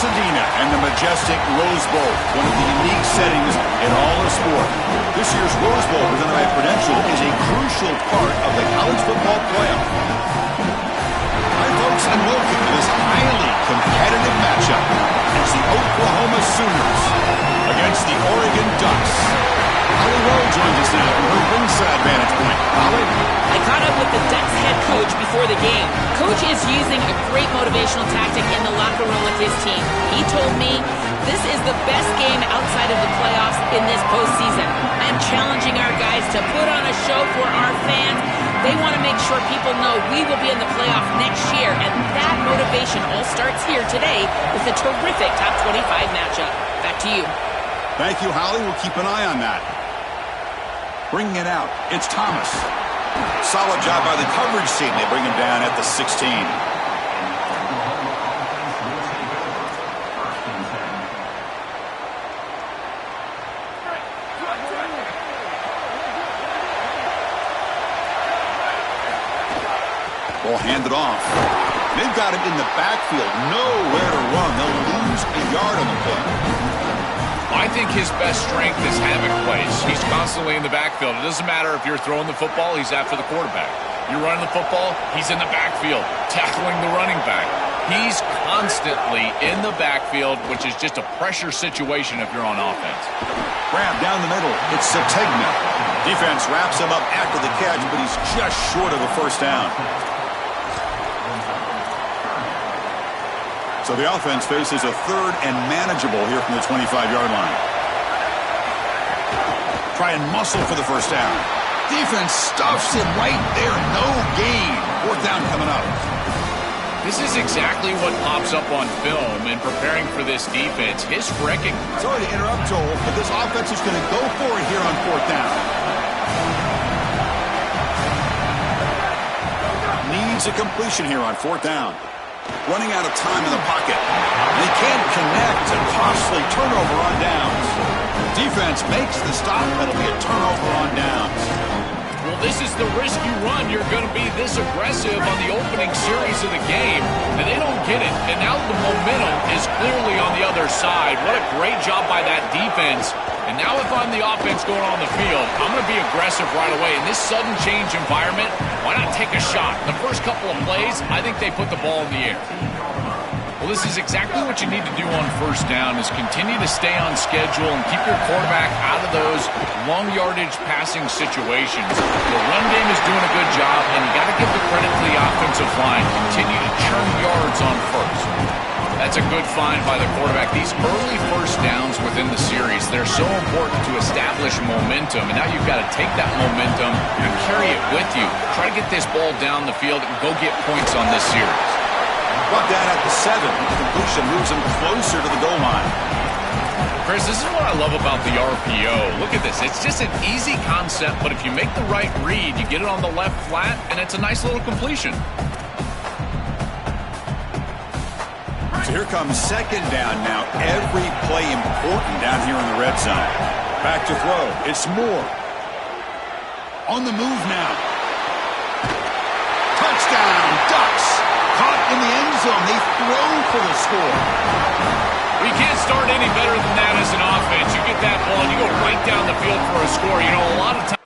Pasadena and the majestic Rose Bowl, one of the unique settings in all of sport. This year's Rose Bowl, presented by Prudential, is a crucial part of the college football playoff. Hi, folks, and welcome to this highly competitive matchup. It's the Oklahoma Sooners against the Oregon Ducks. Holly Rowe joins us now from her ringside vantage point. Holly? I caught up with the Ducks head coach before the game. Coach is using a great motivational tactic in the locker room with his team. He told me this is the best game outside of the playoffs in this postseason. I am challenging our guys to put on a show for our fans. They want to make sure people know we will be in the playoff next year, and that motivation all starts here today with a terrific top 25 matchup. Back to you. Thank you, Holly. We'll keep an eye on that. Bringing it out, it's Thomas. Solid job by the coverage team. They bring him down at the 16. Ball handed off. They've got him in the backfield. Nowhere to run. They'll lose a yard on the play. I think his best strength is havoc plays. He's constantly in the backfield. It doesn't matter if you're throwing the football, he's after the quarterback. You're running the football, he's in the backfield, tackling the running back. He's constantly in the backfield, which is just a pressure situation if you're on offense. Grab down the middle. It's Sategna. Defense wraps him up after the catch, but he's just short of a first down. So the offense faces a third and manageable here from the 25-yard line. Try and muscle for the first down. Defense stuffs it right there. No gain. Fourth down coming up. This is exactly what pops up on film in preparing for this defense. His recognition. Sorry to interrupt, Joel, but this offense is going to go for it here on fourth down. Needs a completion here on fourth down. Running out of time in the pocket. They can't connect. A costly turnover on downs. Defense makes the stop. That'll be a turnover on downs. Well, this is the risk you run. You're going to be this aggressive on the opening series of the game, and they don't get it. And now the momentum is clearly on the other side. What a great job by that defense. And now if I'm the offense going on the field, I'm going to be aggressive right away. In this sudden change environment, why not take a shot? The first couple of plays, I think they put the ball in the air. Well, this is exactly what you need to do on first down is continue to stay on schedule and keep your quarterback out of those long yardage passing situations. The run game is doing a good job, and you got to give the credit to the offensive line. Continue to churn yards on first. That's a good find by the quarterback. These early first downs within the series, they're so important to establish momentum, and now you've got to take that momentum and carry it with you. Try to get this ball down the field and go get points on this series. Brought down at the 7. The completion moves him closer to the goal line. Chris, this is what I love about the RPO. Look at this. It's just an easy concept, but if you make the right read, you get it on the left flat, and it's a nice little completion. So here comes second down now. Every play important down here in the red zone. Back to throw. It's Moore. On the move now. Touchdown, Ducks. Caught in the end zone. They throw for the score. We can't start any better than that as an offense. You get that ball, and you go right down the field for a score. You know, a lot of times.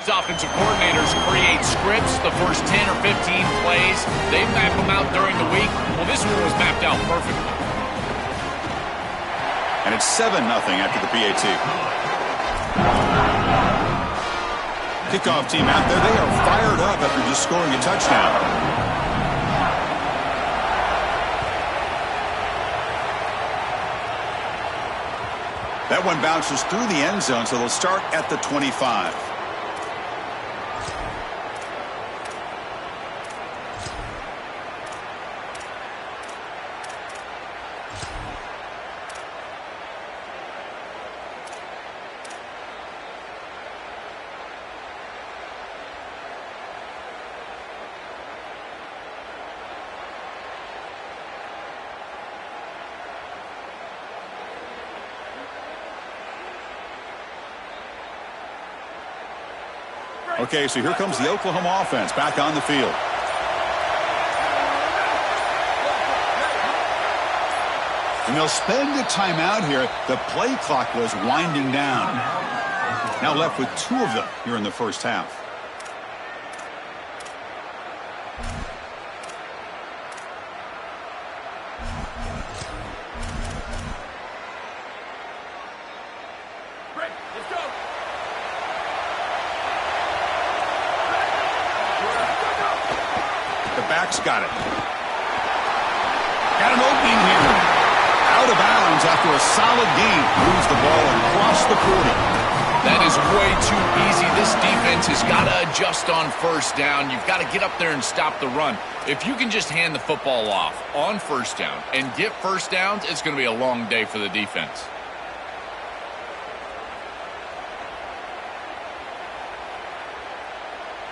Offensive coordinators create scripts, the first 10 or 15 plays. They map them out during the week. Well, this one was mapped out perfectly. And it's 7-0 after the PAT. Kickoff team out there. They are fired up after just scoring a touchdown. That one bounces through the end zone, so they'll start at the 25. Okay, so here comes the Oklahoma offense back on the field. And they'll spend the timeout here. The play clock was winding down. Now left with 2 of them here in the first half. Got it. Got an opening here. Out of bounds after a solid gain. Moves the ball across the 40. That is way too easy. This defense has got to adjust on first down. You've got to get up there and stop the run. If you can just hand the football off on first down and get first downs, it's going to be a long day for the defense.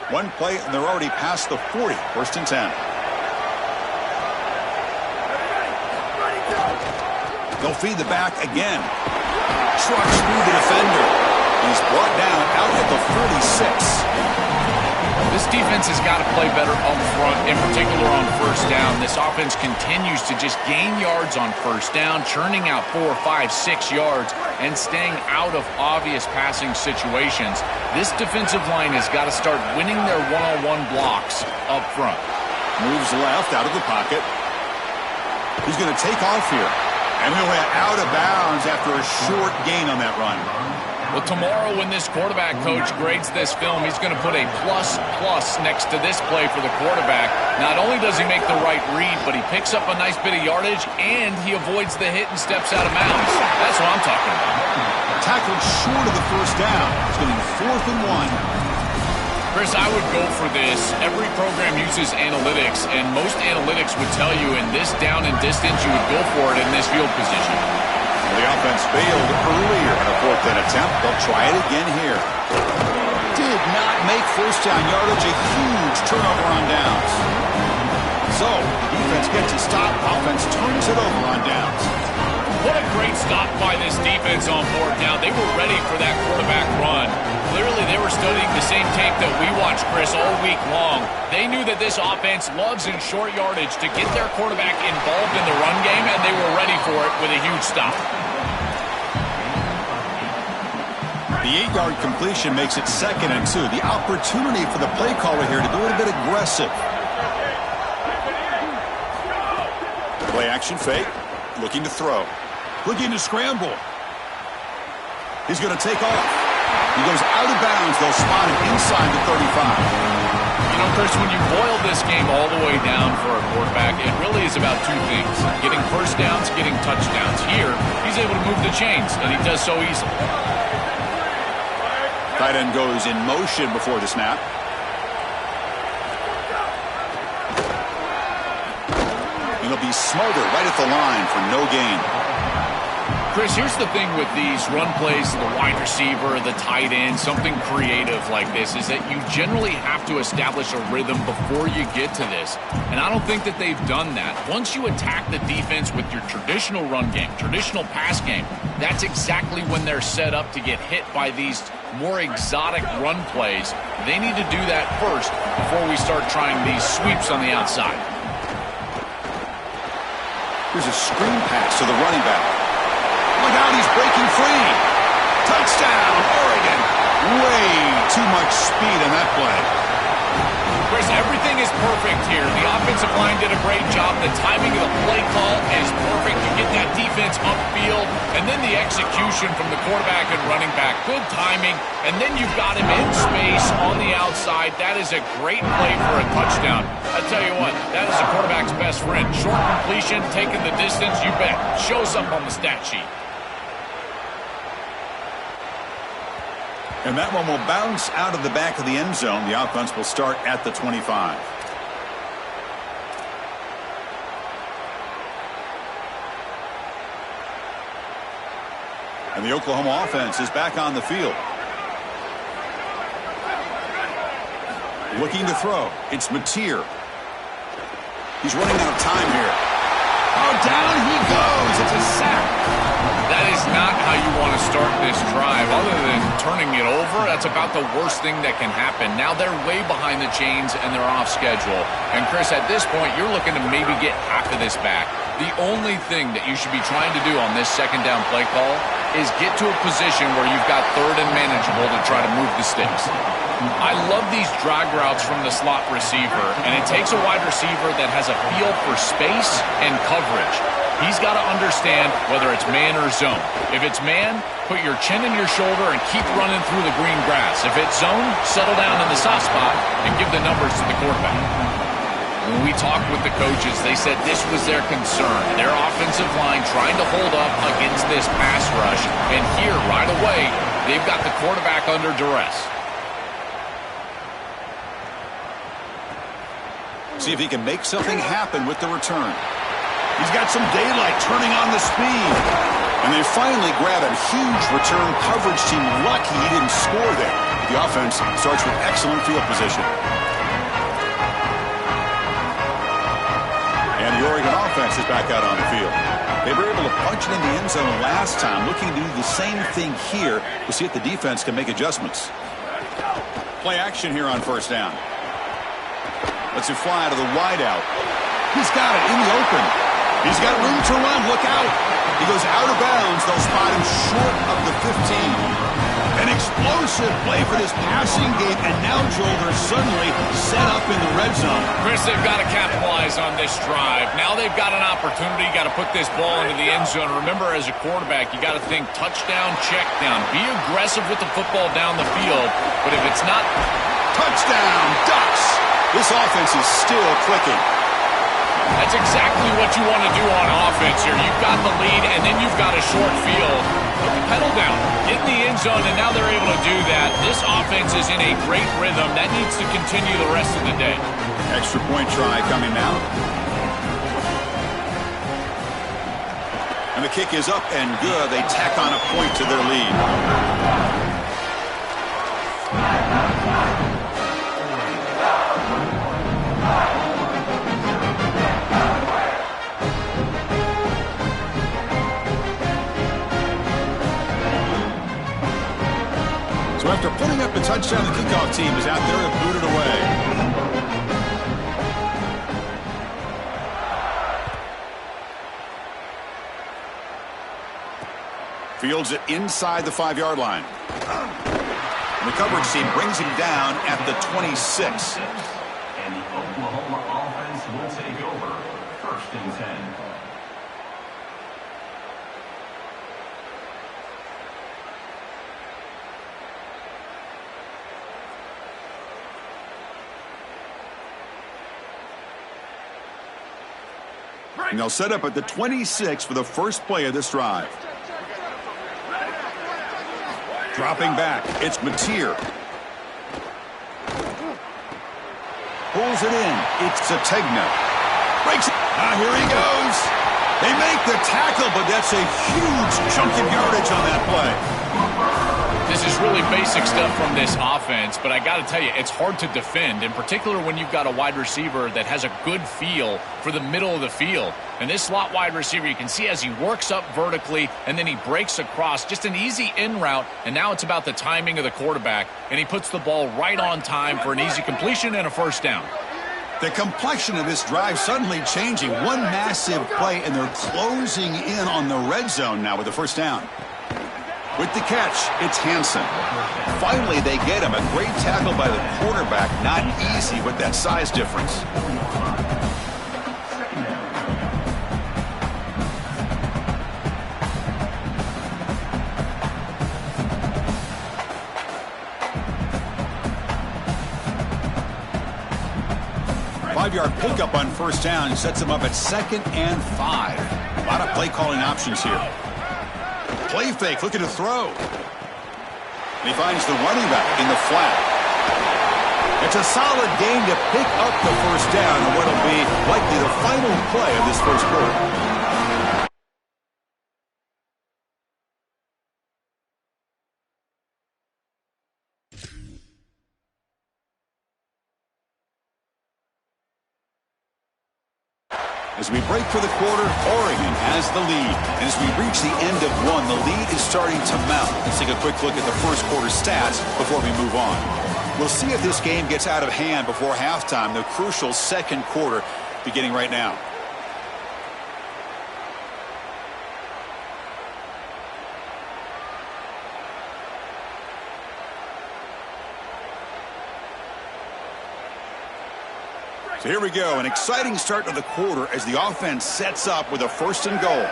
One play, and they're already past the 40. First and 10. They'll feed the back again. Trucks through the defender. He's brought down out at the 46. This defense has got to play better up front, in particular on first down. This offense continues to just gain yards on first down, churning out 4, 5, 6 yards, and staying out of obvious passing situations. This defensive line has got to start winning their one-on-one blocks up front. Moves left out of the pocket. He's going to take off here. And he went out of bounds after a short gain on that run. Well, tomorrow when this quarterback coach grades this film, he's going to put a plus next to this play for the quarterback. Not only does he make the right read, but he picks up a nice bit of yardage, and he avoids the hit and steps out of bounds. That's what I'm talking about. Tackled short of the first down. It's going to be 4th and 1. Chris, I would go for this. Every program uses analytics, and most analytics would tell you in this down and distance, you would go for it in this field position. Well, the offense failed earlier in a 4th down attempt. They'll try it again here. Did not make first down yardage. A huge turnover on downs. So, defense gets a stop. Offense turns it over on downs. What a great stop by this defense on 4th down. They were ready for that quarterback run. Clearly, they were studying the same tape that we watched, Chris, all week long. They knew that this offense loves in short yardage to get their quarterback involved in the run game, and they were ready for it with a huge stop. The 8-yard completion makes it 2nd and 2. The opportunity for the play caller here to be a little bit aggressive. Play action fake. Looking to throw. Looking to scramble. He's going to take off. He goes out of bounds. They'll spot him inside the 35. You know, Chris, when you boil this game all the way down for a quarterback, it really is about 2 things. Getting first downs, getting touchdowns. Here, he's able to move the chains, and he does so easily. Tight end goes in motion before the snap. And he'll be smothered right at the line for no gain. Chris, here's the thing with these run plays, the wide receiver, the tight end, something creative like this, is that you generally have to establish a rhythm before you get to this. And I don't think that they've done that. Once you attack the defense with your traditional run game, traditional pass game, that's exactly when they're set up to get hit by these more exotic run plays. They need to do that first before we start trying these sweeps on the outside. Here's a screen pass to the running back. Look out, he's breaking free. Touchdown, Oregon. Way too much speed in that play. Chris, everything is perfect here. The offensive line did a great job. The timing of the play call is perfect. You get that defense upfield, and then the execution from the quarterback and running back. Good timing, and then you've got him in space on the outside. That is a great play for a touchdown. I tell you what, that is the quarterback's best friend. Short completion, taking the distance, you bet. Shows up on the stat sheet. And that one will bounce out of the back of the end zone. The offense will start at the 25. And the Oklahoma offense is back on the field. Looking to throw. It's Mateer. He's running out of time here. Oh, down he goes. It's a sack. That is not how you want to start this drive. Other than turning it over, that's about the worst thing that can happen. Now they're way behind the chains and they're off schedule. And Chris, at this point, you're looking to maybe get half of this back. The only thing that you should be trying to do on this second down play call is get to a position where you've got third and manageable to try to move the sticks. I love these drag routes from the slot receiver, and it takes a wide receiver that has a feel for space and coverage. He's got to understand whether it's man or zone. If it's man, put your chin in your shoulder and keep running through the green grass. If it's zone, settle down in the soft spot and give the numbers to the quarterback. When we talked with the coaches, they said this was their concern. Their offensive line trying to hold up against this pass rush. And here, right away, they've got the quarterback under duress. See if he can make something happen with the return. He's got some daylight turning on the speed. And they finally grab a huge return coverage team. Lucky he didn't score there. The offense starts with excellent field position. And the Oregon offense is back out on the field. They were able to punch it in the end zone last time. Looking to do the same thing here. We'll see if the defense can make adjustments. Play action here on first down. Lets it fly to the wideout. He's got it in the open. He's got room to run. Look out. He goes out of bounds. They'll spot him short of the 15. An explosive play for this passing game. And now, Joel, they're suddenly set up in the red zone. Chris, they've got to capitalize on this drive. Now they've got an opportunity. Got to put this ball into the end zone. Remember, as a quarterback, you got to think touchdown, check down. Be aggressive with the football down the field. But if it's not... Touchdown, Ducks. This offense is still clicking. That's exactly what you want to do on offense here. You've got the lead, and then you've got a short field. Put the pedal down, get in the end zone, and now they're able to do that. This offense is in a great rhythm. That needs to continue the rest of the day. Extra point try coming now. And the kick is up and good. They tack on a point to their lead. So after putting up the touchdown, the kickoff team is out there to boot it away. Fields it inside the 5-yard line. And the coverage team brings him down at the 26. And the Oklahoma offense will take over. 1st and 10. And they'll set up at the 26 for the first play of this drive. Dropping back, it's Mateer. Pulls it in, it's Sategna. Breaks it, here he goes. They make the tackle, but that's a huge chunk of yardage on that play. This is really basic stuff from this offense, but I got to tell you, it's hard to defend, in particular when you've got a wide receiver that has a good feel for the middle of the field. And this slot wide receiver, you can see as he works up vertically, and then he breaks across, just an easy in route, and now it's about the timing of the quarterback, and he puts the ball right on time for an easy completion and a first down. The complexion of this drive suddenly changing. One massive play, and they're closing in on the red zone now with the first down. With the catch, it's Hansen. Finally, they get him. A great tackle by the quarterback. Not easy with that size difference. Five-yard pickup on first down sets him up at 2nd and 5. A lot of play calling options here. Play fake, looking to throw. And he finds the running back in the flat. It's a solid gain to pick up the first down in what will be likely the final play of this first quarter. As we break for the quarter, Oregon has the lead. And as we reach the end of one, the lead is starting to mount. Let's take a quick look at the first quarter stats before we move on. We'll see if this game gets out of hand before halftime, the crucial second quarter beginning right now. So here we go, an exciting start to the quarter as the offense sets up with a 1st and goal.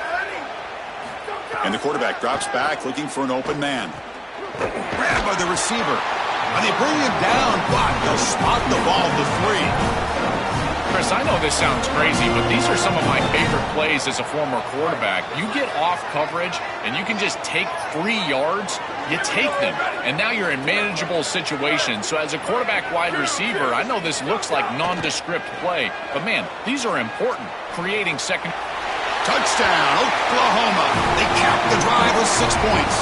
And the quarterback drops back looking for an open man. Grabbed by the receiver. And they bring him down, but they'll spot the ball to 3. Chris, I know this sounds crazy, but these are some of my favorite plays as a former quarterback. You get off coverage, and you can just take 3 yards. You take them, and now you're in manageable situations. So as a quarterback wide receiver, I know this looks like nondescript play, but, man, these are important, creating second. Touchdown, Oklahoma. They cap the drive with 6 points.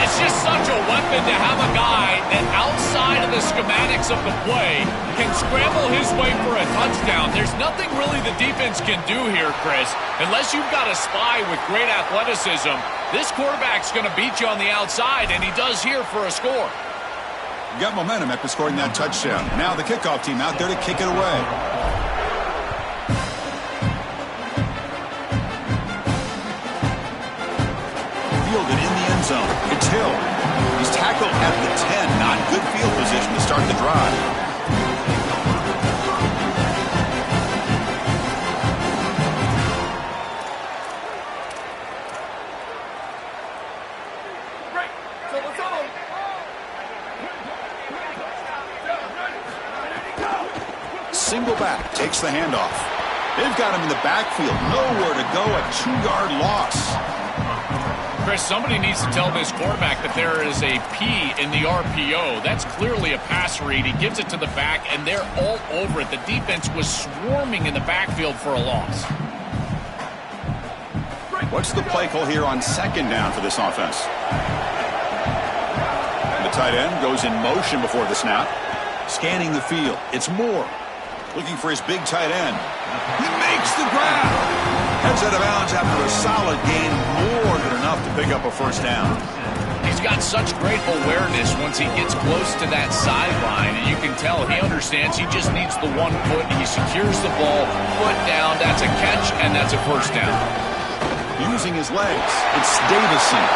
It's just such a weapon to have a guy that outside of the schematics of the play can scramble his way for a touchdown. There's nothing really the defense can do here, Chris, unless you've got a spy with great athleticism. This quarterback's going to beat you on the outside, and he does here for a score. You got momentum after scoring that touchdown. Now the kickoff team out there to kick it away. Fielded in the end zone. It's Hill. He's tackled at the 10. Not good field position to start the drive. Single back, takes the handoff. They've got him in the backfield. Nowhere to go, a 2-yard loss. Chris, somebody needs to tell this quarterback that there is a P in the RPO. That's clearly a pass read. He gives it to the back, and they're all over it. The defense was swarming in the backfield for a loss. What's the play call here on 2nd down for this offense? And the tight end goes in motion before the snap. Scanning the field. It's Moore. Looking for his big tight end. He makes the grab. Heads out of bounds after a solid gain. More than enough to pick up a first down. He's got such great awareness once he gets close to that sideline. And you can tell he understands he just needs the 1 foot. He secures the ball, foot down. That's a catch, and that's a first down. Using his legs. It's Davison.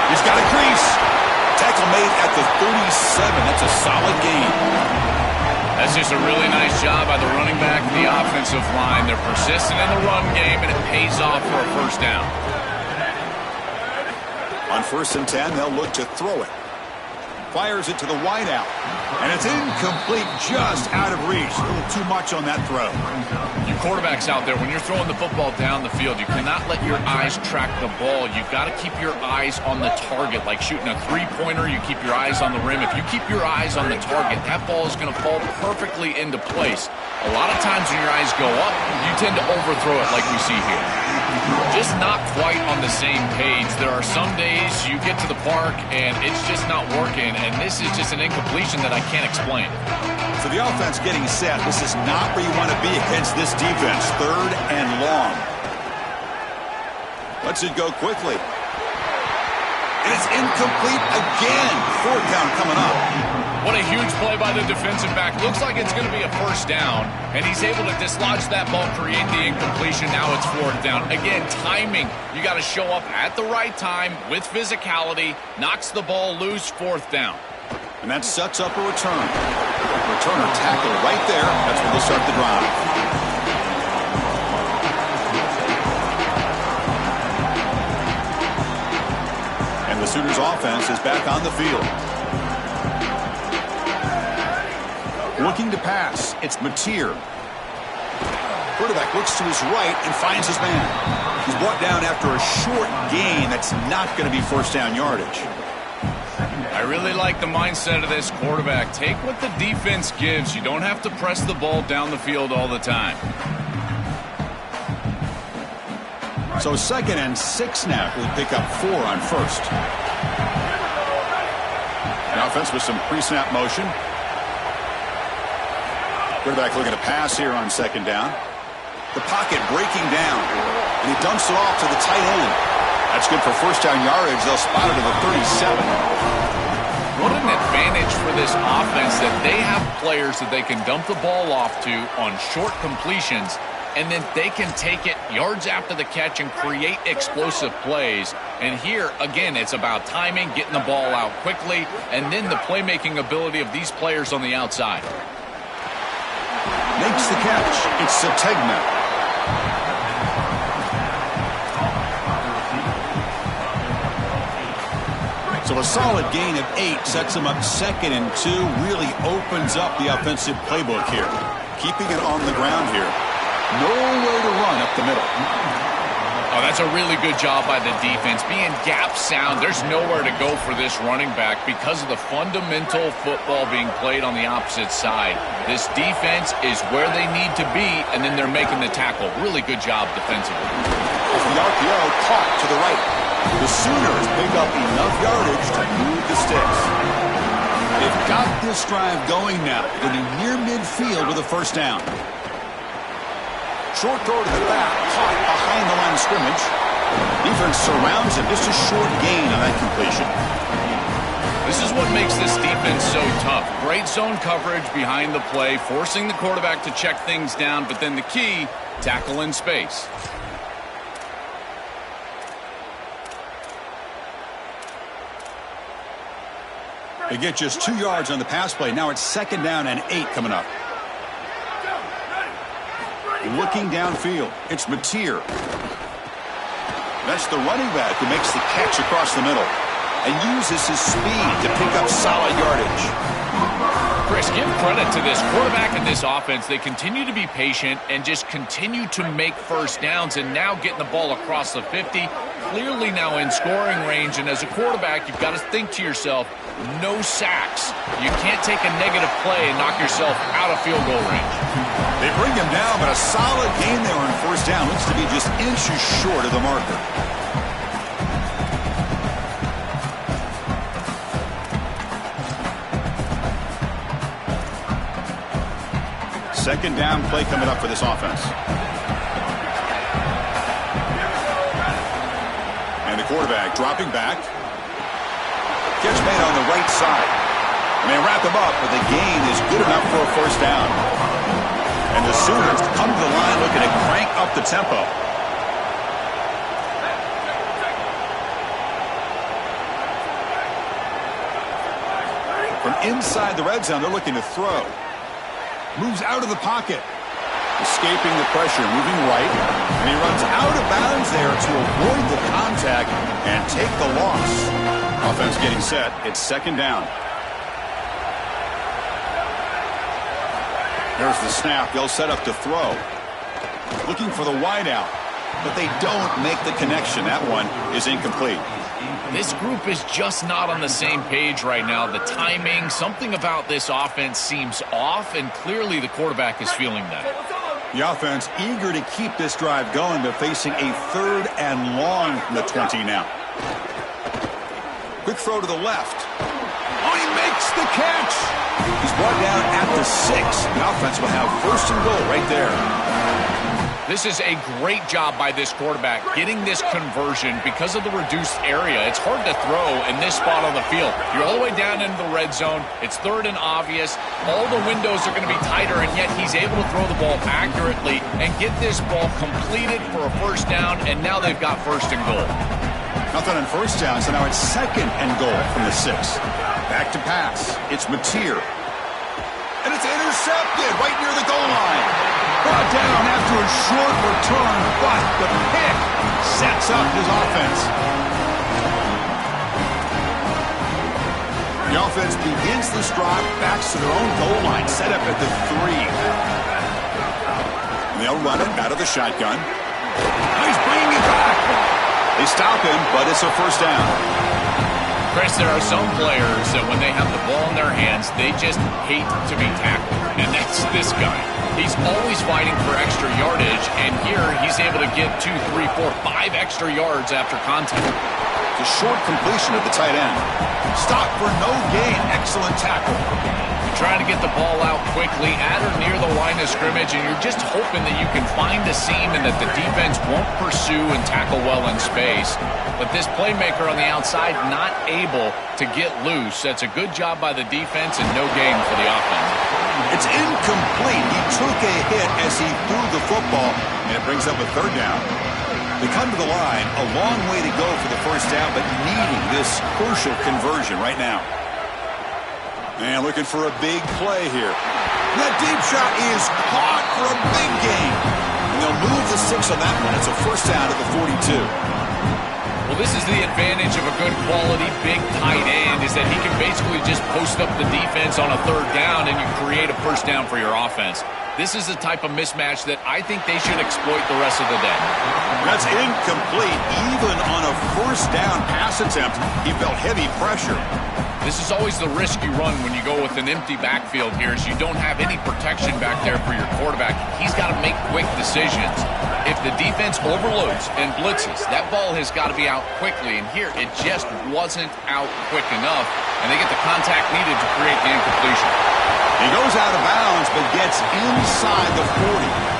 He's got a crease. Tackle made at the 37. That's a solid gain. That's just a really nice job by the running back and the offensive line. They're persistent in the run game, and it pays off for a first down. On 1st and 10, they'll look to throw it. Fires it to the wideout. And it's incomplete, just out of reach. A little too much on that throw. You quarterbacks out there, when you're throwing the football down the field, you cannot let your eyes track the ball. You've got to keep your eyes on the target. Like shooting a 3-pointer, you keep your eyes on the rim. If you keep your eyes on the target, that ball is going to fall perfectly into place. A lot of times when your eyes go up, you tend to overthrow it like we see here. Just not quite on the same page. There are some days you get to the park and it's just not working, and this is just an incompletion that I can't explain. So the offense getting set. This is not where you want to be against this defense. 3rd and long. Lets it go quickly. And it's incomplete again. 4th down coming up. What a huge play by the defensive back. Looks like it's going to be a first down, and he's able to dislodge that ball, create the incompletion. Now it's fourth down. Again, timing. You got to show up at the right time with physicality. Knocks the ball loose, fourth down. And that sets up a return. Returner tackle right there. That's where they'll start the drive. And the Sooners offense is back on the field. Looking to pass. It's Mateer. Quarterback looks to his right and finds his man. He's brought down after a short gain. That's not going to be first down yardage. I really like the mindset of this quarterback. Take what the defense gives. You don't have to press the ball down the field all the time. So 2nd and 6 now. We'll pick up 4 on first. The offense with some pre-snap motion. Quarterback looking to pass here on 2nd down. The pocket breaking down. And he dumps it off to the tight end. That's good for first down yardage. They'll spot it to the 37. What an advantage for this offense that they have players that they can dump the ball off to on short completions, and then they can take it yards after the catch and create explosive plays. And here, again, it's about timing, getting the ball out quickly, and then the playmaking ability of these players on the outside. Makes the catch. It's Sategna. So a solid gain of 8 sets him up 2nd and 2. Really opens up the offensive playbook here. Keeping it on the ground here. Nowhere to run up the middle. Oh, that's a really good job by the defense. Being gap sound, there's nowhere to go for this running back because of the fundamental football being played on the opposite side. This defense is where they need to be, and then they're making the tackle. Really good job defensively. As the RPO caught to the right. The Sooners pick up enough yardage to move the sticks. They've got this drive going now. They'll be near midfield with a first down. Short throw to the back, caught behind the line of scrimmage. Defense surrounds him. Just a short gain on that completion. This is what makes this defense so tough. Great zone coverage behind the play, forcing the quarterback to check things down, but then the key, tackle in space. They get just 2 yards on the pass play. Now it's 2nd down and 8 coming up. Looking downfield, it's Mateer. That's the running back who makes the catch across the middle and uses his speed to pick up solid yardage. Chris, give credit to this quarterback and this offense. They continue to be patient and just continue to make first downs, and now getting the ball across the 50, clearly now in scoring range. And as a quarterback, you've got to think to yourself, no sacks. You can't take a negative play and knock yourself out of field goal range. They bring him down, but a solid gain there on first down. Looks to be just inches short of the marker. Second down play coming up for this offense. And the quarterback dropping back. Catch made on the right side. And they wrap him up, but the gain is good enough for a first down. And the Sooners come to the line looking to crank up the tempo. From inside the red zone, they're looking to throw. Moves out of the pocket. Escaping the pressure, moving right. And he runs out of bounds there to avoid the contact and take the loss. Offense getting set. It's 2nd down. There's the snap. They'll set up to throw. Looking for the wideout, but they don't make the connection. That one is incomplete. This group is just not on the same page right now. The timing, something about this offense seems off, and clearly the quarterback is feeling that. The offense eager to keep this drive going, but facing a 3rd and long from the 20 now. Quick throw to the left. Oh, he makes the catch. He's brought down at the 6. The offense will have 1st and goal right there. This is a great job by this quarterback getting this conversion because of the reduced area. It's hard to throw in this spot on the field. You're all the way down into the red zone. It's third and obvious. All the windows are going to be tighter, and yet he's able to throw the ball accurately and get this ball completed for a first down, and now they've got first and goal. Nothing on first down, so now it's second and goal from the 6. Back to pass. It's Mateer. And it's intercepted right near the goal line. Brought down after a short return, but the pick sets up his offense. The offense begins this drive, backs to their own goal line, set up at the 3. And they'll run it out of the shotgun. Now he's bringing it back. They stop him, but it's a first down. Chris, there are some players that when they have the ball in their hands, they just hate to be tackled. And that's this guy. He's always fighting for extra yardage, and here he's able to get 2, 3, 4, 5 extra yards after contact. The short completion of the tight end. Stop for no gain. Excellent tackle. You're trying to get the ball out quickly at or near the line of scrimmage, and you're just hoping that you can find a seam and that the defense won't pursue and tackle well in space. But this playmaker on the outside not able to get loose. That's a good job by the defense and no gain for the offense. It's incomplete. He took a hit as he threw the football, and it brings up a third down. They come to the line, a long way to go for the first down, but needing this crucial conversion right now. And looking for a big play here. That deep shot is caught for a big gain. And they'll move the 6 on that one. It's a first down at the 42. Well, this is the advantage of a good quality big tight end, is that he can basically just post up the defense on a third down and you create a first down for your offense. This is the type of mismatch that I think they should exploit the rest of the day. That's incomplete. Even on a first down pass attempt, he felt heavy pressure. This is always the risk you run when you go with an empty backfield here, is you don't have any protection back there for your quarterback. He's got to make quick decisions. If the defense overloads and blitzes, that ball has got to be out quickly, and here it just wasn't out quick enough, and they get the contact needed to create the incompletion. He goes out of bounds, but gets inside the 40.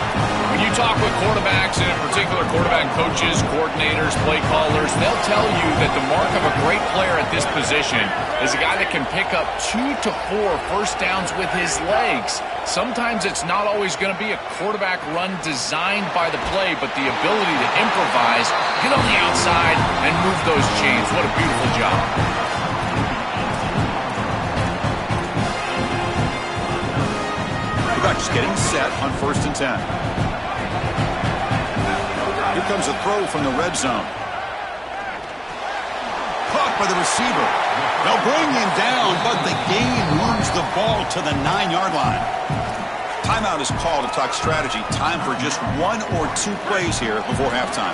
When you talk with quarterbacks, and in particular quarterback coaches, coordinators, play callers, they'll tell you that the mark of a great player at this position is a guy that can pick up 2 to 4 first downs with his legs. Sometimes it's not always going to be a quarterback run designed by the play, but the ability to improvise, get on the outside, and move those chains. What a beautiful job. Just getting set on 1st and 10. Here comes a throw from the red zone. Caught by the receiver. They'll bring him down, but the gain moves the ball to the 9-yard line. Timeout is called to talk strategy. Time for just 1 or 2 plays here before halftime.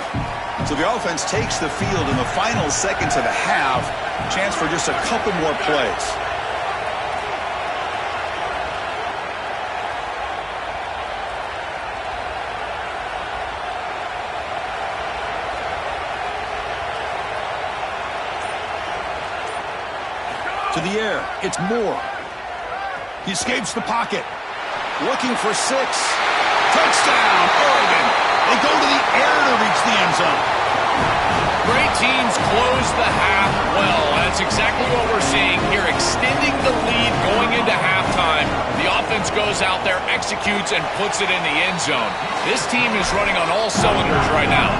So the offense takes the field in the final seconds of the half. Chance for just a couple more plays. To the air, it's Moore. He escapes the pocket. Looking for 6. Touchdown, Oregon. They go to the air to reach the end zone. Great teams close the half well. That's exactly what we're seeing here, extending the lead going into halftime. The offense goes out there, executes, and puts it in the end zone. This team is running on all cylinders right now.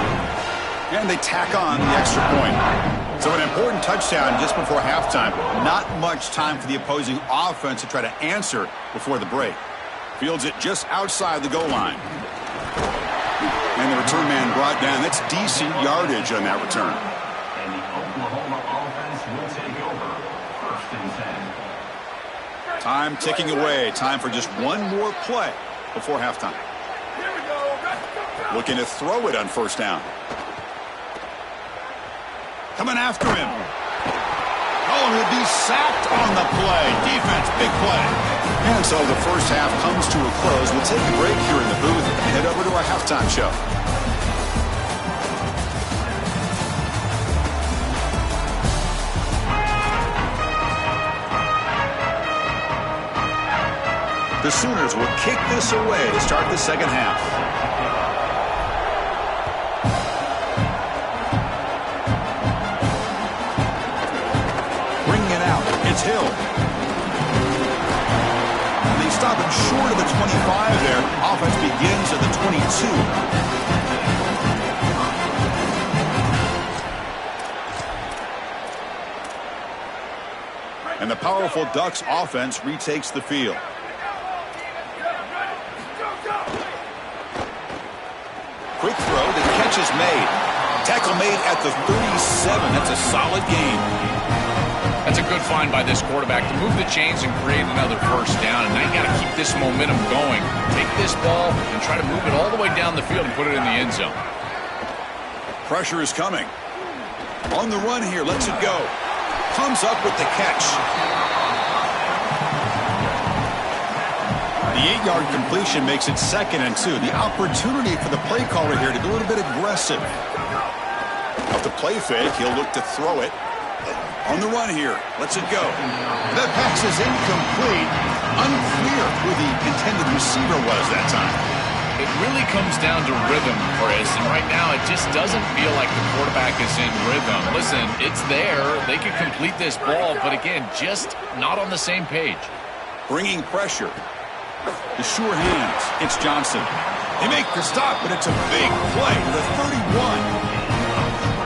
And they tack on the extra point. So an important touchdown just before halftime. Not much time for the opposing offense to try to answer before the break. Fields it just outside the goal line. And the return man brought down. That's decent yardage on that return. And the Oklahoma offense will take over 1st and 10. Time ticking away. Time for just one more play before halftime. Looking to throw it on 1st down. Coming after him. Oh, he'll be sacked on the play. Defense, big play. And so the first half comes to a close. We'll take a break here in the booth and head over to our halftime show. The Sooners will kick this away to start the second half. is Hill. And they stop him short of the 25 there. Offense begins at the 22. And the powerful Ducks offense retakes the field. Quick throw, the catch is made. Tackle made at the 37. That's a solid gain. That's a good find by this quarterback to move the chains and create another first down. And now you got to keep this momentum going. Take this ball and try to move it all the way down the field and put it in the end zone. Pressure is coming. On the run here, lets it go. Comes up with the catch. The 8-yard completion makes it 2nd and 2. The opportunity for the play caller here to be a little bit aggressive. Off the play fake, he'll look to throw it. On the run here, lets it go. That pass is incomplete. Unclear who the intended receiver was that time. It really comes down to rhythm, Chris, and right now it just doesn't feel like the quarterback is in rhythm. Listen, it's there. They could complete this ball, but again, just not on the same page. Bringing pressure. The sure hands. It's Johnson. They make the stop, but it's a big play. The 31.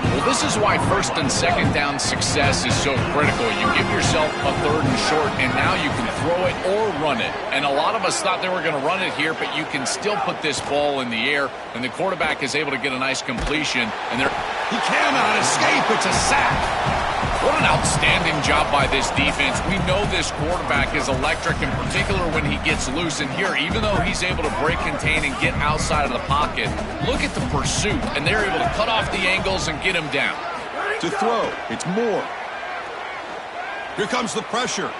Well, this is why 1st and 2nd down success is so critical. You give yourself a 3rd and short, and now you can throw it or run it. And a lot of us thought they were going to run it here, but you can still put this ball in the air, and the quarterback is able to get a nice completion. And he cannot escape. It's a sack. What an outstanding job by this defense. We know this quarterback is electric, in particular when he gets loose. And here, even though he's able to break, contain, and get outside of the pocket, look at the pursuit. And they're able to cut off the angles and get him down. To throw, it's Moore. Here comes the pressure.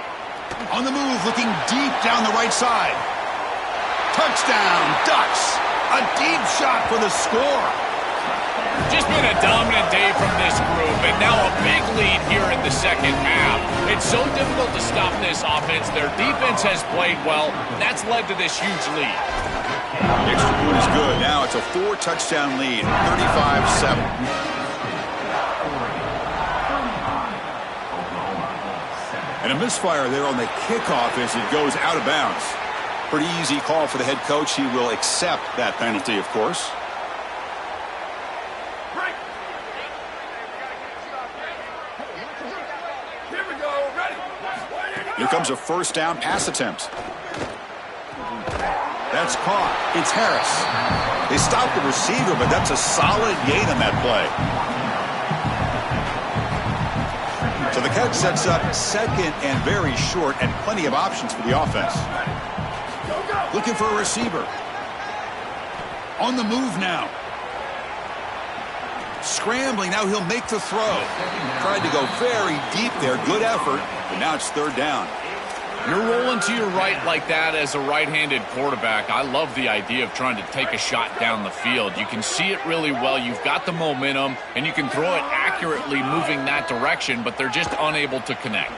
On the move, looking deep down the right side. Touchdown, Ducks. A deep shot for the score. Just been a dominant day from this group, and now a big lead here in the 2nd half. It's so difficult to stop this offense. Their defense has played well. That's led to this huge lead. Extra point is good. Now it's a 4-touchdown lead, 35-7. And a misfire there on the kickoff as it goes out of bounds. Pretty easy call for the head coach. He will accept that penalty, of course. Here comes a 1st down pass attempt. That's caught. It's Harris. They stopped the receiver, but that's a solid gain on that play. So the catch sets up 2nd and very short, and plenty of options for the offense. Looking for a receiver. On the move now. Scrambling, now he'll make the throw. Tried to go very deep there, good effort, but now it's 3rd down. You're rolling to your right like that as a right-handed quarterback. I love the idea of trying to take a shot down the field. You can see it really well. You've got the momentum, and you can throw it accurately moving that direction, but they're just unable to connect.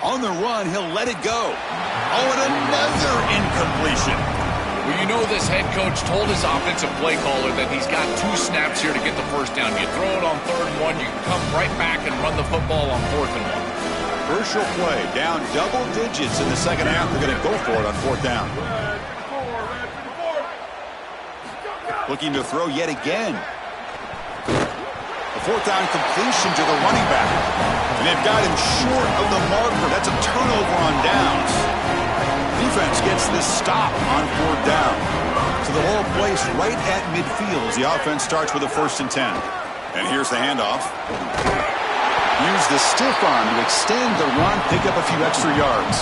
On the run, he'll let it go. Oh, and another incompletion. Well, you know this head coach told his offensive play caller that he's got 2 snaps here to get the first down. You throw it on 3rd and 1, you can come right back and run the football on 4th and 1. Crucial play, down double digits in the 2nd half. They're going to go for it on 4th down. Looking to throw yet again. A 4th down completion to the running back. And they've got him short of the marker. That's a turnover on downs. Defense gets this stop on 4th down. So the ball placed right at midfield as the offense starts with a 1st and 10. And here's the handoff. Use the stiff arm to extend the run, pick up a few extra yards.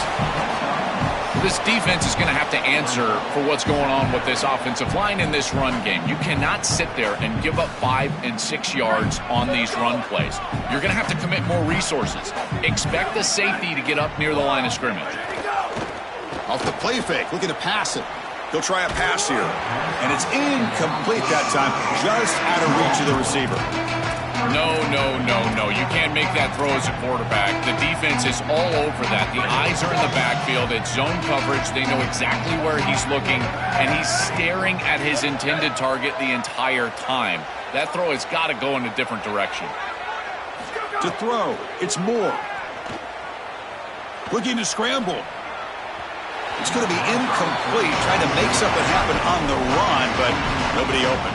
This defense is going to have to answer for what's going on with this offensive line in this run game. You cannot sit there and give up 5 and 6 yards on these run plays. You're going to have to commit more resources. Expect the safety to get up near the line of scrimmage. Off the play fake, looking to pass it. He'll try a pass here. And it's incomplete that time, just out of reach of the receiver. No. You can't make that throw as a quarterback. The defense is all over that. The eyes are in the backfield. It's zone coverage. They know exactly where he's looking, and he's staring at his intended target the entire time. That throw has got to go in a different direction. To throw, it's Moore. Looking to scramble. It's going to be incomplete. Trying to make something happen on the run, but nobody open.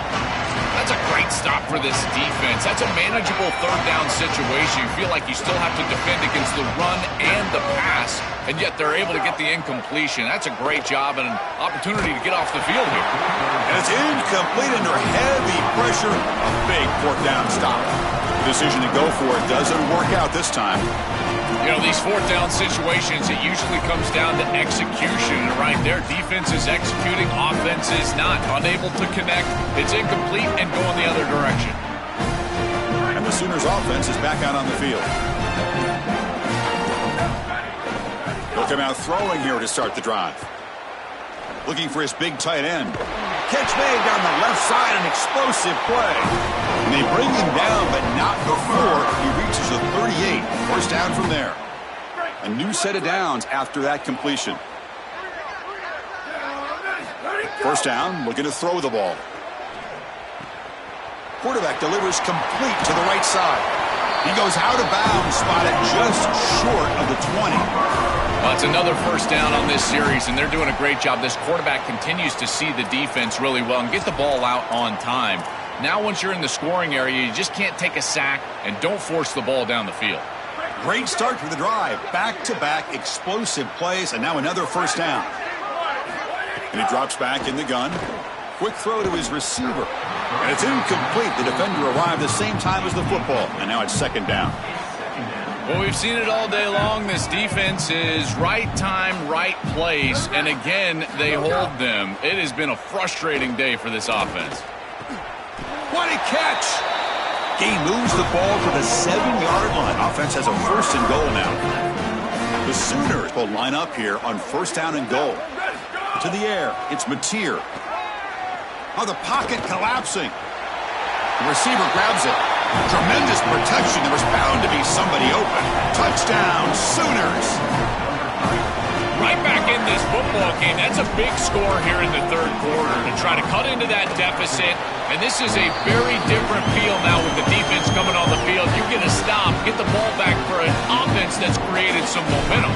That's a great stop for this defense. That's a manageable third down situation. You feel like you still have to defend against the run and the pass, and yet they're able to get the incompletion. That's a great job and an opportunity to get off the field here. And it's incomplete under heavy pressure. A big fourth down stop. The decision to go for it doesn't work out this time. You know, these fourth down situations, it usually comes down to execution. And right there, defense is executing, offense is not. Unable to connect, it's incomplete and going the other direction. And the Sooners offense is back out on the field. He'll come out throwing here to start the drive. Looking for his big tight end. Catch made down the left side, an explosive play. And they bring him down, but not before he reaches the 38. First down from there. A new set of downs after that completion. First down, looking to throw the ball. Quarterback delivers complete to the right side. He goes out of bounds, spotted just short of the 20. Well, it's another first down on this series, and they're doing a great job. This quarterback continues to see the defense really well and get the ball out on time. Now, once you're in the scoring area, you just can't take a sack and don't force the ball down the field. Great start for the drive. Back-to-back explosive plays, and now another first down. And he drops back in the gun. Quick throw to his receiver. And it's incomplete. The defender arrived the same time as the football, and now it's second down. Well, we've seen it all day long. This defense is right time, right place, and again, they hold them. It has been a frustrating day for this offense. What a catch! He moves the ball to the 7-yard line. Offense has a first and goal now. The Sooners will line up here on first down and goal. To the air, it's Mateer. Oh, the pocket collapsing. The receiver grabs it. Tremendous protection. There was bound to be somebody open. Touchdown, Sooners. Right back in this football game. That's a big score here in the third quarter to try to cut into that deficit. And this is a very different feel now with the defense coming on the field. You get a stop, get the ball back for an offense that's created some momentum.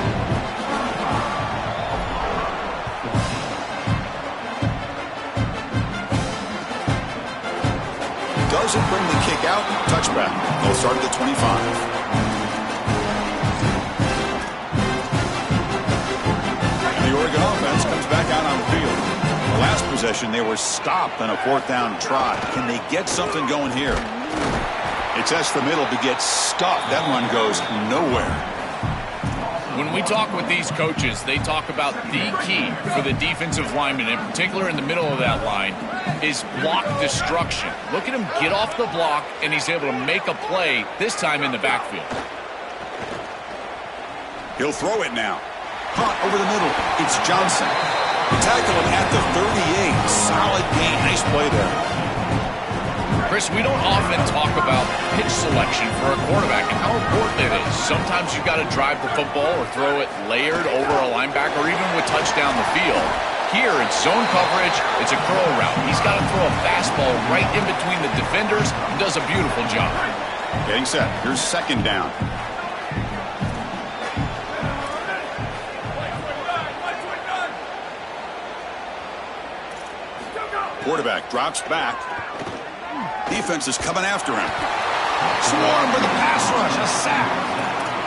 Doesn't bring the kick out. Touchback. They'll start at the 25. And the Oregon offense comes back out on the field. The last possession, they were stopped on a fourth down try. Can they get something going here? It tests the middle to get stuffed. That run goes nowhere. When we talk with these coaches, they talk about the key for the defensive lineman, in particular in the middle of that line, is block destruction. Look at him get off the block, and he's able to make a play, this time in the backfield. He'll throw it now. Caught over the middle. It's Johnson. They tackle him at the 38. Solid gain. Nice play there. Chris, we don't often talk about pitch selection for a quarterback and how important it is. Sometimes you've got to drive the football or throw it layered over a linebacker or even with touch down the field. Here, it's zone coverage. It's a curl route. He's got to throw a fastball right in between the defenders and does a beautiful job. Getting set. Here's second down. Quarterback drops back. Defense is coming after him. Swarm with a pass rush, a sack.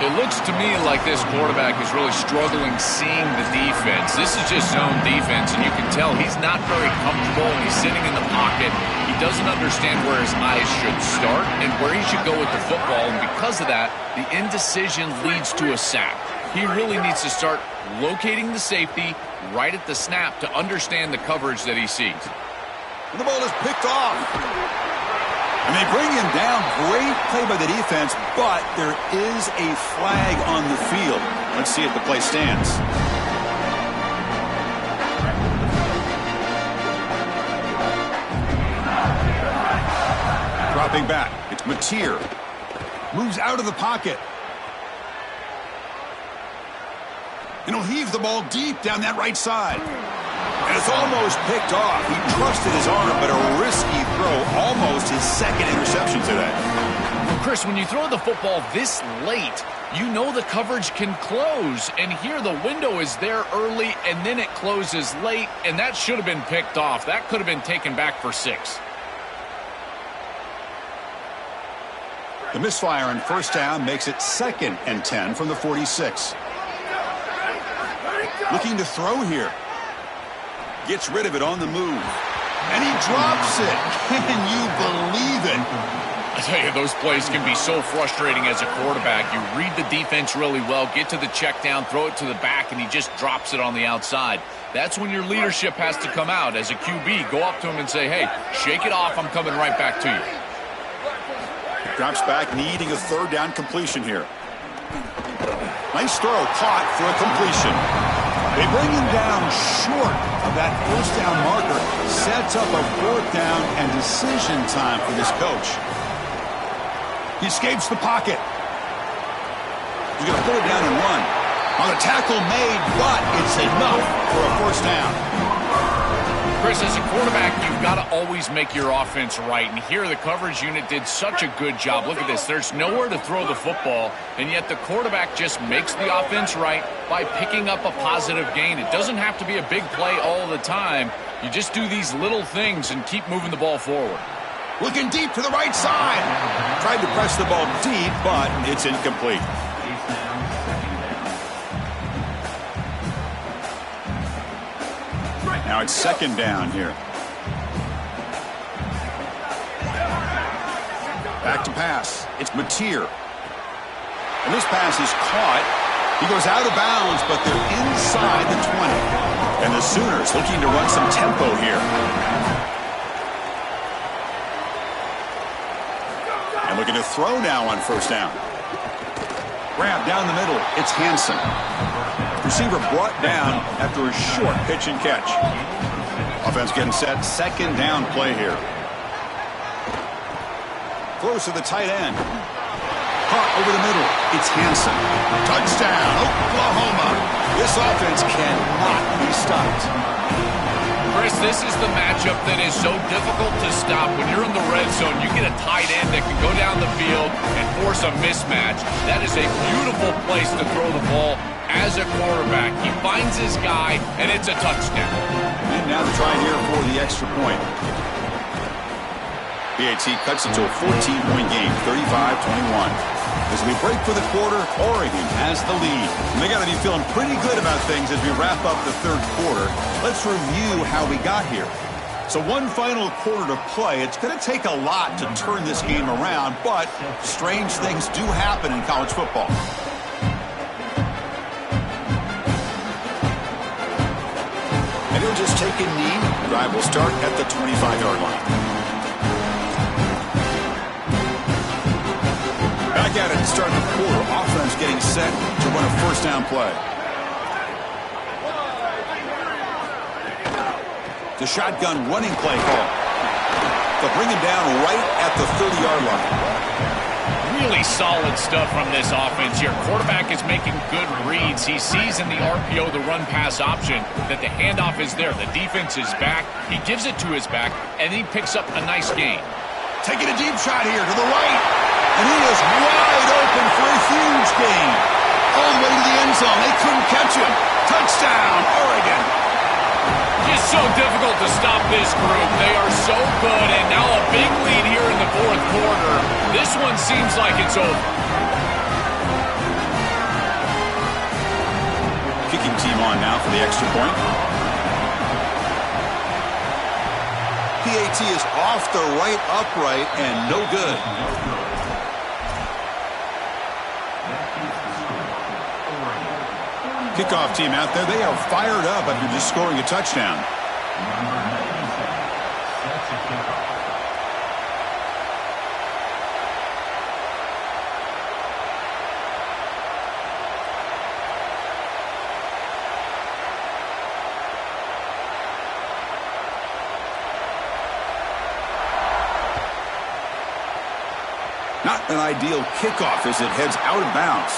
It looks to me like this quarterback is really struggling seeing the defense. This is just zone defense, and you can tell he's not very comfortable. He's sitting in the pocket. He doesn't understand where his eyes should start and where he should go with the football, and because of that, the indecision leads to a sack. He really needs to start locating the safety right at the snap to understand the coverage that he sees. And the ball is picked off. And they bring him down. Great play by the defense, but there is a flag on the field. Let's see if the play stands. Dropping back. It's Mateer. Moves out of the pocket. And he'll heave the ball deep down that right side. And it's almost picked off. He trusted his arm, but a risky throw. Almost his second interception today. Chris, when you throw the football this late, you know the coverage can close. And here the window is there early, and then it closes late, and that should have been picked off. That could have been taken back for 6. The misfire on first down makes it 2nd and 10 from the 46. Looking to throw here. Gets rid of it on the move. And he drops it. Can you believe it? I tell you, those plays can be so frustrating as a quarterback. You read the defense really well, get to the check down, throw it to the back, and he just drops it on the outside. That's when your leadership has to come out as a QB. Go up to him and say, hey, shake it off. I'm coming right back to you. Drops back, needing a 3rd down completion here. Nice throw, caught for a completion. They bring him down short of that first down marker. Sets up a 4th down and decision time for this coach. He escapes the pocket. He's going to pull it down and run. On a tackle made, but it's enough for a 1st down. Chris, as a quarterback, you've got to always make your offense right. And here the coverage unit did such a good job. Look at this. There's nowhere to throw the football, and yet the quarterback just makes the offense right by picking up a positive gain. It doesn't have to be a big play all the time. You just do these little things and keep moving the ball forward. Looking deep to the right side. Tried to press the ball deep, but it's incomplete. Now it's 2nd down here. Back to pass. It's Mateer. And this pass is caught. He goes out of bounds, but they're inside the 20. And the Sooners looking to run some tempo here. And looking to throw now on 1st down. Grab down the middle. It's Hansen. Receiver brought down after a short pitch and catch. Offense getting set. 2nd down play here. Close to the tight end. Caught over the middle. It's Hansen. Touchdown, Oklahoma. This offense cannot be stopped. Chris, this is the matchup that is so difficult to stop. When you're in the red zone, you get a tight end that can go down the field and force a mismatch. That is a beautiful place to throw the ball as a quarterback. He finds his guy, and it's a touchdown. And now the try here for the extra point. PAT cuts it to a 14-point game, 35-21. As we break for the quarter, Oregon has the lead. And they got to be feeling pretty good about things as we wrap up the 3rd quarter. Let's review how we got here. So one final quarter to play. It's going to take a lot to turn this game around, but strange things do happen in college football. And he'll just take a knee. The drive will start at the 25-yard line. Back at it to start the quarter. Offense getting set to run a 1st down play. The shotgun running play call. They'll bring him down right at the 30-yard line. Really solid stuff from this offense here. Quarterback is making good reads. He sees in the RPO, the run-pass option, that the handoff is there. The defense is back. He gives it to his back, and he picks up a nice gain. Taking a deep shot here to the right. And he is wide open for a huge gain. All the way to the end zone. They couldn't catch him. Touchdown, Oregon. Just so difficult to stop this group. They are so good, and now a big lead here in the 4th quarter. This one seems like it's over. Kicking team on now for the extra point. PAT is off the right upright and no good. Kickoff team out there. They are fired up after just scoring a touchdown. Not an ideal kickoff as it heads out of bounds.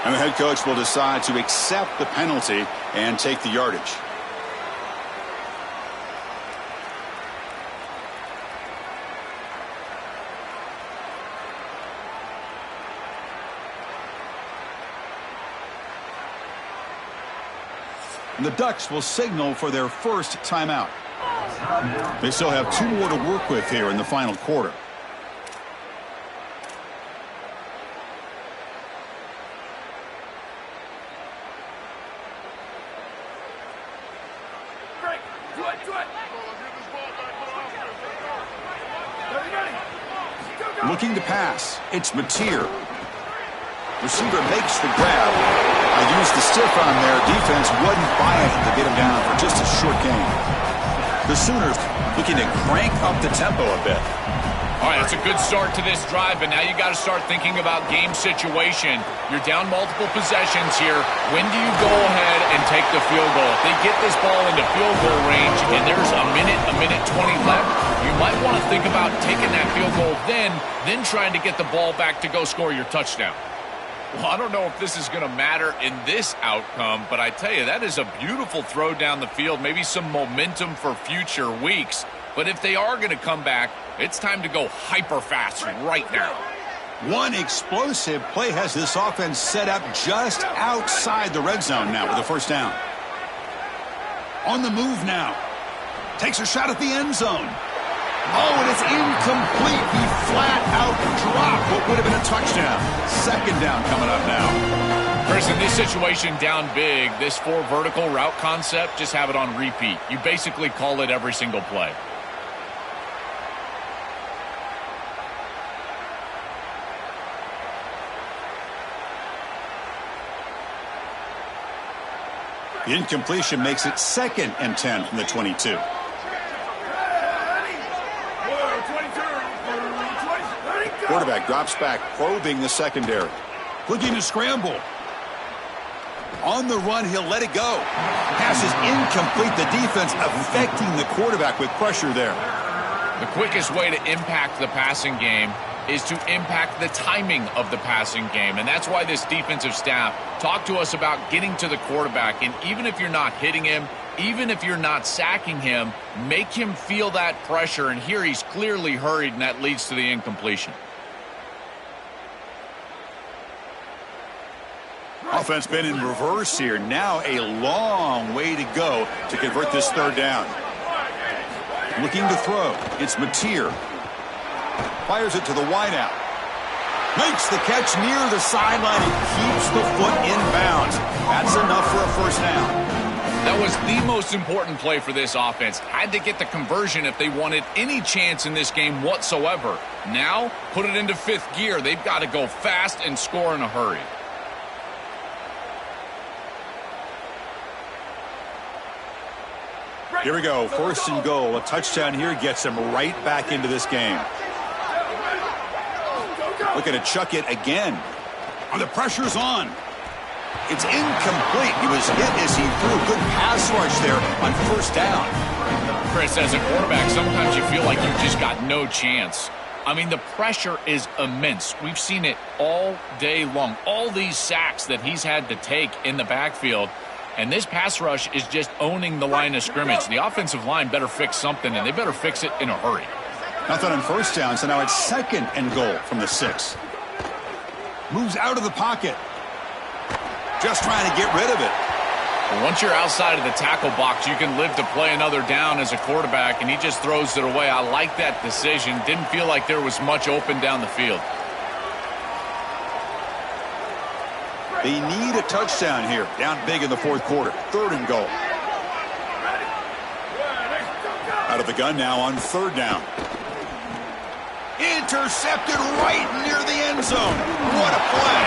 And the head coach will decide to accept the penalty and take the yardage. And the Ducks will signal for their first timeout. They still have 2 more to work with here in the final quarter. Looking to pass. It's Mateer. Receiver makes the grab. I used the stiff on there. Defense wasn't buying it to get him down for just a short gain. The Sooners looking to crank up the tempo a bit. All right, it's a good start to this drive, but now you got to start thinking about game situation. You're down multiple possessions here. When do you go ahead and take the field goal? If they get this ball into field goal range and there's a minute 20 left, you might want to think about taking that field goal then trying to get the ball back to go score your touchdown. Well, I don't know if this is going to matter in this outcome, but I tell you, that is a beautiful throw down the field, maybe some momentum for future weeks. But if they are going to come back, it's time to go hyper fast right now. One explosive play has this offense set up just outside the red zone now with a first down. On the move now. Takes a shot at the end zone. Oh, and it's incomplete. He flat out dropped what would have been a touchdown. Second down coming up now. Chris, in this situation down big, this 4 vertical route concept, just have it on repeat. You basically call it every single play. The incompletion makes it 2nd and 10 from the 22. Quarterback drops back, probing the secondary. Looking to scramble. On the run, he'll let it go. Pass is incomplete. The defense affecting the quarterback with pressure there. The quickest way to impact the passing game is to impact the timing of the passing game. And that's why this defensive staff talked to us about getting to the quarterback. And even if you're not hitting him, even if you're not sacking him, make him feel that pressure. And here he's clearly hurried, and that leads to the incompletion. Offense been in reverse here. Now a long way to go to convert this 3rd down. Looking to throw. It's Mateer. Fires it to the wideout. Makes the catch near the sideline and keeps the foot in bounds. That's enough for a first down. That was the most important play for this offense. Had to get the conversion if they wanted any chance in this game whatsoever. Now, put it into 5th gear. They've got to go fast and score in a hurry. Here we go. 1st and goal. A touchdown here gets them right back into this game. Looking to chuck it again. Oh, the pressure's on. It's incomplete. He was hit as he threw a good pass rush there on 1st down. Chris, as a quarterback, sometimes you feel like you've just got no chance. I mean, the pressure is immense. We've seen it all day long. All these sacks that he's had to take in the backfield. And this pass rush is just owning the line of scrimmage. The offensive line better fix something, and they better fix it in a hurry. Nothing on 1st down, so now it's 2nd and goal from the 6. Moves out of the pocket. Just trying to get rid of it. Well, once you're outside of the tackle box, you can live to play another down as a quarterback, and he just throws it away. I like that decision. Didn't feel like there was much open down the field. They need a touchdown here. Down big in the 4th quarter. 3rd and goal. Out of the gun now on 3rd down. Intercepted right near the end zone. What a play.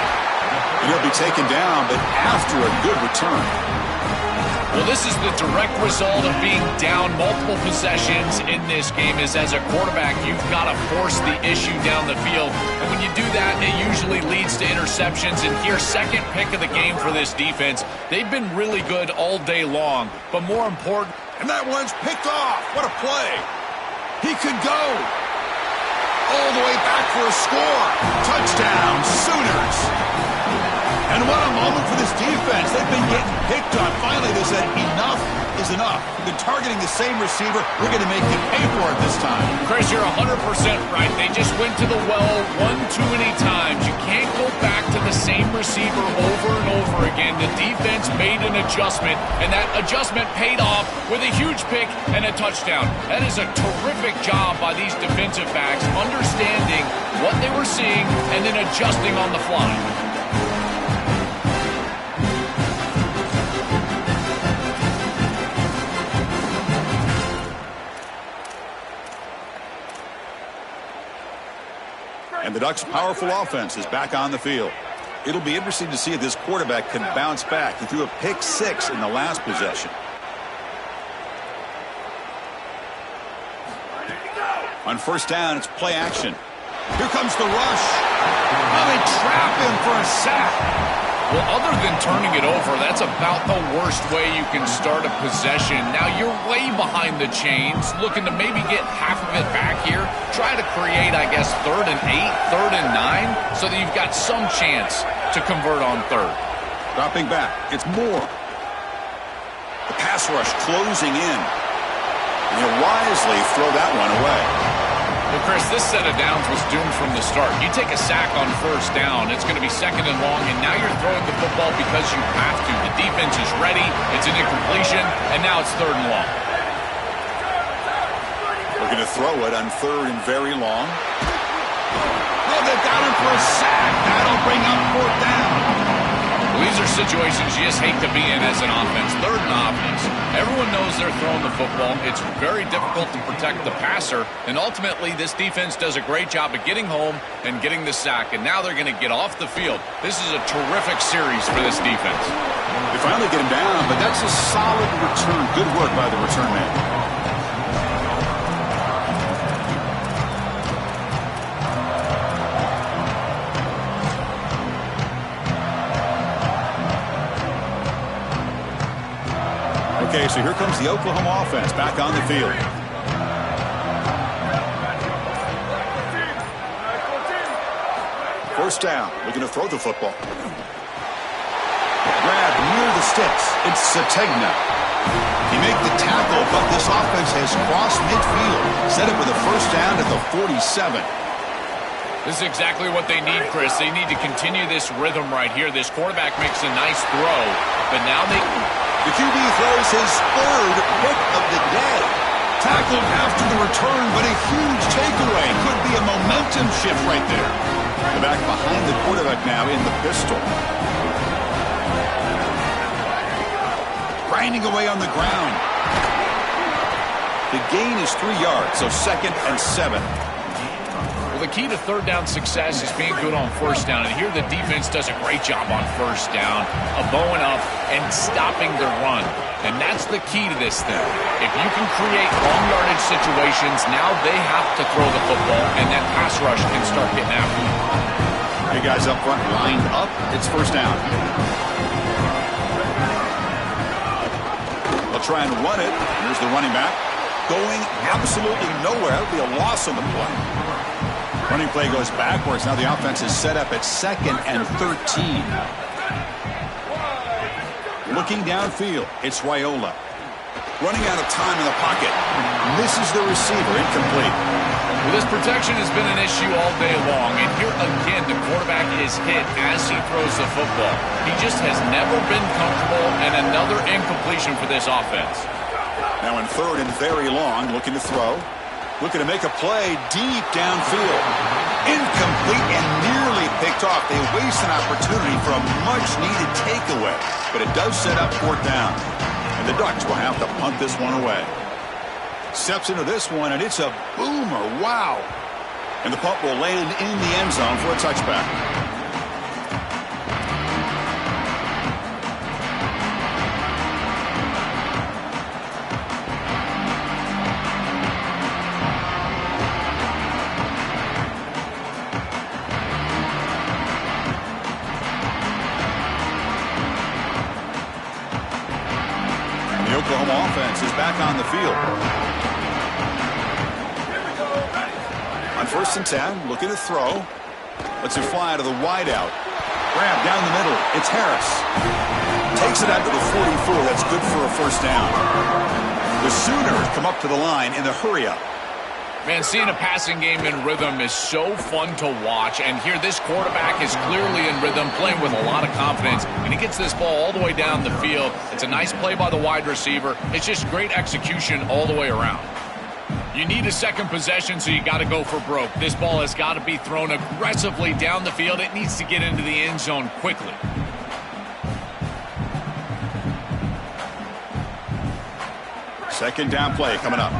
And he'll be taken down, but after a good return. Well, this is the direct result of being down multiple possessions in this game. Is as a quarterback, you've got to force the issue down the field. And when you do that, it usually leads to interceptions. And here, 2nd pick of the game for this defense. They've been really good all day long. But more important, and that one's picked off. What a play. He could go all the way back for a score. Touchdown, Sooners. And what a moment for this defense. They've been getting picked on. Finally, they said enough is enough. They're targeting the same receiver. We're going to make you pay for it this time. Chris, you're 100% right. They just went to the well one too many times. You can't go back to the same receiver over and over again. The defense made an adjustment, and that adjustment paid off with a huge pick and a touchdown. That is a terrific job by these defensive backs, understanding what they were seeing and then adjusting on the fly. And the Ducks' powerful offense is back on the field. It'll be interesting to see if this quarterback can bounce back. He threw a pick 6 in the last possession. On first down, it's play action. Here comes the rush. Oh, they trap him for a sack. Well, other than turning it over, that's about the worst way you can start a possession. Now, you're way behind the chains, looking to maybe get half of it back here. Try to create, I guess, 3rd and 8, 3rd and 9, so that you've got some chance to convert on 3rd. Dropping back, it's Moore. The pass rush closing in. And he'll wisely throw that one away. Well, Chris, this set of downs was doomed from the start. You take a sack on first down, it's going to be 2nd and long, and now you're throwing the football because you have to. The defense is ready, it's an incompletion, and now it's 3rd and long. Looking to throw it on 3rd and very long. Oh, they've got him for a sack. That'll bring up 4th down. Well, these are situations you just hate to be in as an offense. 3rd and offense. Everyone knows they're throwing the football. It's very difficult to protect the passer, and ultimately this defense does a great job of getting home and getting the sack, and now they're going to get off the field. This is a terrific series for this defense. They finally get him down, but that's a solid return. Good work by the return man. Okay, so here comes the Oklahoma offense back on the field. First down, looking to throw the football. Grab near the sticks. It's Sategna. He made the tackle, but this offense has crossed midfield. Set up with a first down at the 47. This is exactly what they need, Chris. They need to continue this rhythm right here. This quarterback makes a nice throw, but now the QB throws his 3rd pick of the day. Tackled after the return, but a huge takeaway. Could be a momentum shift right there. The back behind the quarterback now in the pistol. Grinding away on the ground. The gain is 3 yards, so 2nd and 7. Well, the key to 3rd down success is being good on first down. And here the defense does a great job on first down of bowing up and stopping the run. And that's the key to this thing. If you can create long yardage situations, now they have to throw the football, and that pass rush can start getting after them. Hey, guys up front lined up. It's first down. They'll try and run it. Here's the running back. Going absolutely nowhere. That'll be a loss on the play. Running play goes backwards. Now the offense is set up at 2nd and 13. Looking downfield, it's Raiola. Running out of time in the pocket. Misses the receiver, incomplete. Well, this protection has been an issue all day long, and here again the quarterback is hit as he throws the football. He just has never been comfortable, and another incompletion for this offense. Now in 3rd and very long, looking to throw. Looking to make a play deep downfield. Incomplete and nearly picked off. They waste an opportunity for a much-needed takeaway. But it does set up 4th down. And the Ducks will have to punt this one away. Steps into this one, and it's a boomer. Wow. And the punt will land in the end zone for a touchback. The Oklahoma offense is back on the field. On 1st and 10, looking to throw. Lets it fly to the wideout. Grab down the middle. It's Harris. Takes it out to the 44. That's good for a first down. The Sooners come up to the line in the hurry-up. Man, seeing a passing game in rhythm is so fun to watch. And here, this quarterback is clearly in rhythm, playing with a lot of confidence. And he gets this ball all the way down the field. It's a nice play by the wide receiver. It's just great execution all the way around. You need a second possession, so you got to go for broke. This ball has got to be thrown aggressively down the field. It needs to get into the end zone quickly. Second down play coming up.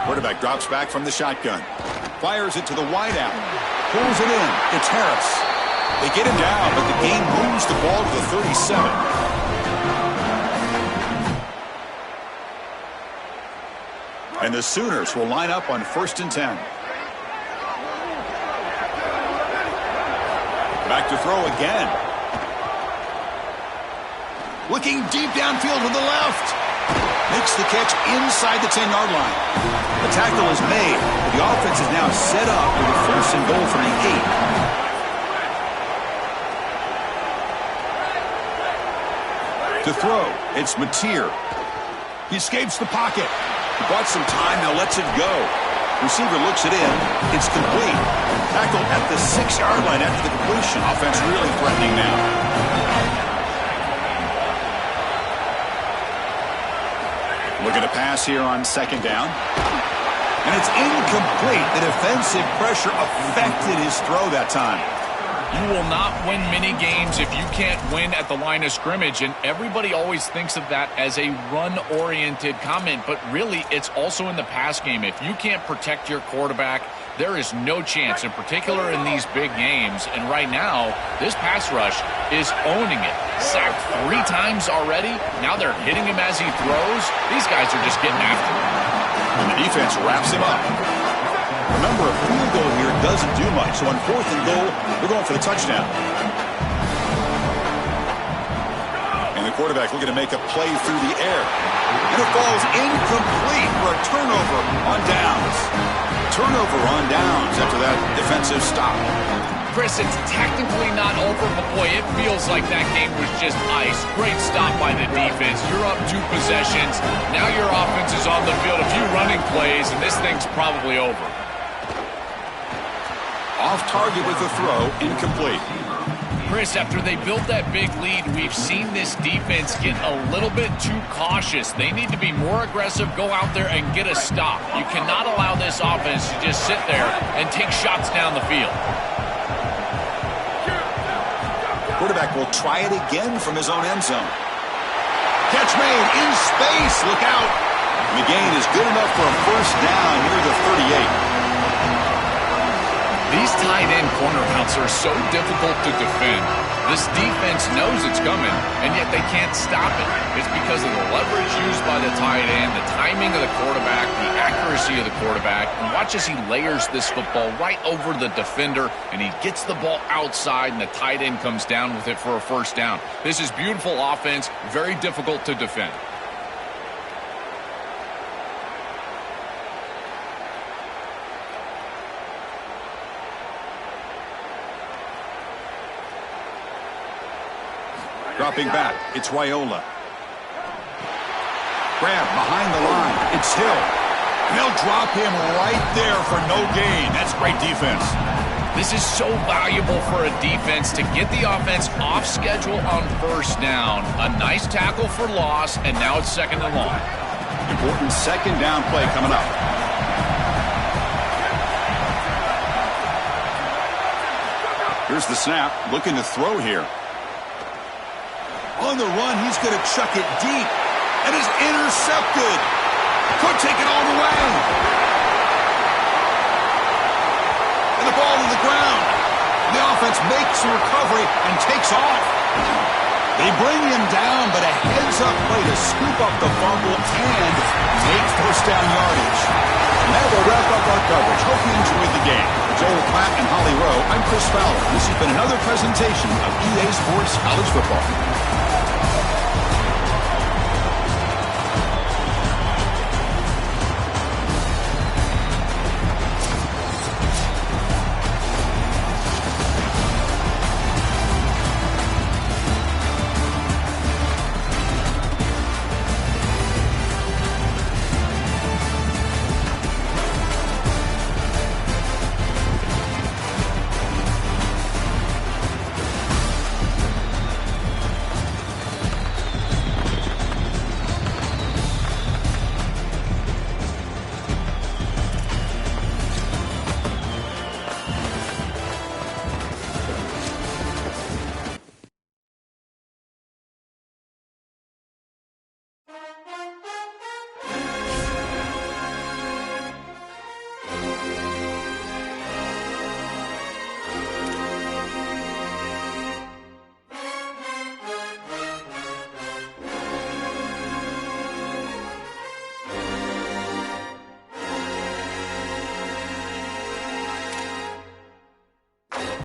Quarterback drops back from the shotgun. Fires it to the wideout. Pulls it in. It's Harris. They get him down, but the game moves the ball to the 37. And the Sooners will line up on 1st and 10. Back to throw again. Looking deep downfield to the left. Makes the catch inside the 10-yard line. The tackle is made, but the offense is now set up with a 1st and goal from the 8. To throw, it's Mateer. He escapes the pocket. He bought some time, now lets it go. Receiver looks it in. It's complete. Tackle at the 6-yard line after the completion. Offense really threatening now. Looking to pass here on 2nd down. And it's incomplete. The defensive pressure affected his throw that time. You will not win many games if you can't win at the line of scrimmage, and everybody always thinks of that as a run-oriented comment, but really it's also in the pass game. If you can't protect your quarterback, there is no chance, in particular in these big games. And right now, this pass rush is owning it. Sacked 3 times already. Now they're hitting him as he throws. These guys are just getting after him. And the defense wraps him up. Remember, a field goal here doesn't do much. So on 4th and goal, they're going for the touchdown. And the quarterback looking to make a play through the air. And it falls incomplete for a turnover on downs. Turnover on downs after that defensive stop. Chris, it's technically not over, but boy, it feels like that game was just ice. Great stop by the defense. You're up 2 possessions. Now your offense is on the field. A few running plays, and this thing's probably over. Off target with the throw, incomplete. Chris, after they built that big lead, we've seen this defense get a little bit too cautious. They need to be more aggressive, go out there and get a stop. You cannot allow this offense to just sit there and take shots down the field. Quarterback will try it again from his own end zone. Catch made in space. Look out. The gain is good enough for a 1st down near the 38. These tight end corner routes are so difficult to defend. This defense knows it's coming, and yet they can't stop it. It's because of the leverage used by the tight end, the timing of the quarterback, the accuracy of the quarterback. And watch as he layers this football right over the defender, and he gets the ball outside, and the tight end comes down with it for a 1st down. This is beautiful offense, very difficult to defend. Dropping back, it's Raiola. Grab behind the line, it's Hill. And they'll drop him right there for no gain. That's great defense. This is so valuable for a defense to get the offense off schedule on 1st down. A nice tackle for loss, and now it's 2nd and long. Important 2nd down play coming up. Here's the snap, looking to throw here. On the run, he's going to chuck it deep. And is intercepted. Could take it all the way. And the ball to the ground. The offense makes a recovery and takes off. They bring him down, but a heads-up play to scoop up the fumble and take 1st down yardage. And that will wrap up our coverage. Hope you enjoyed the game. For Joel Klatt and Holly Rowe, I'm Chris Fowler. This has been another presentation of EA Sports College Football.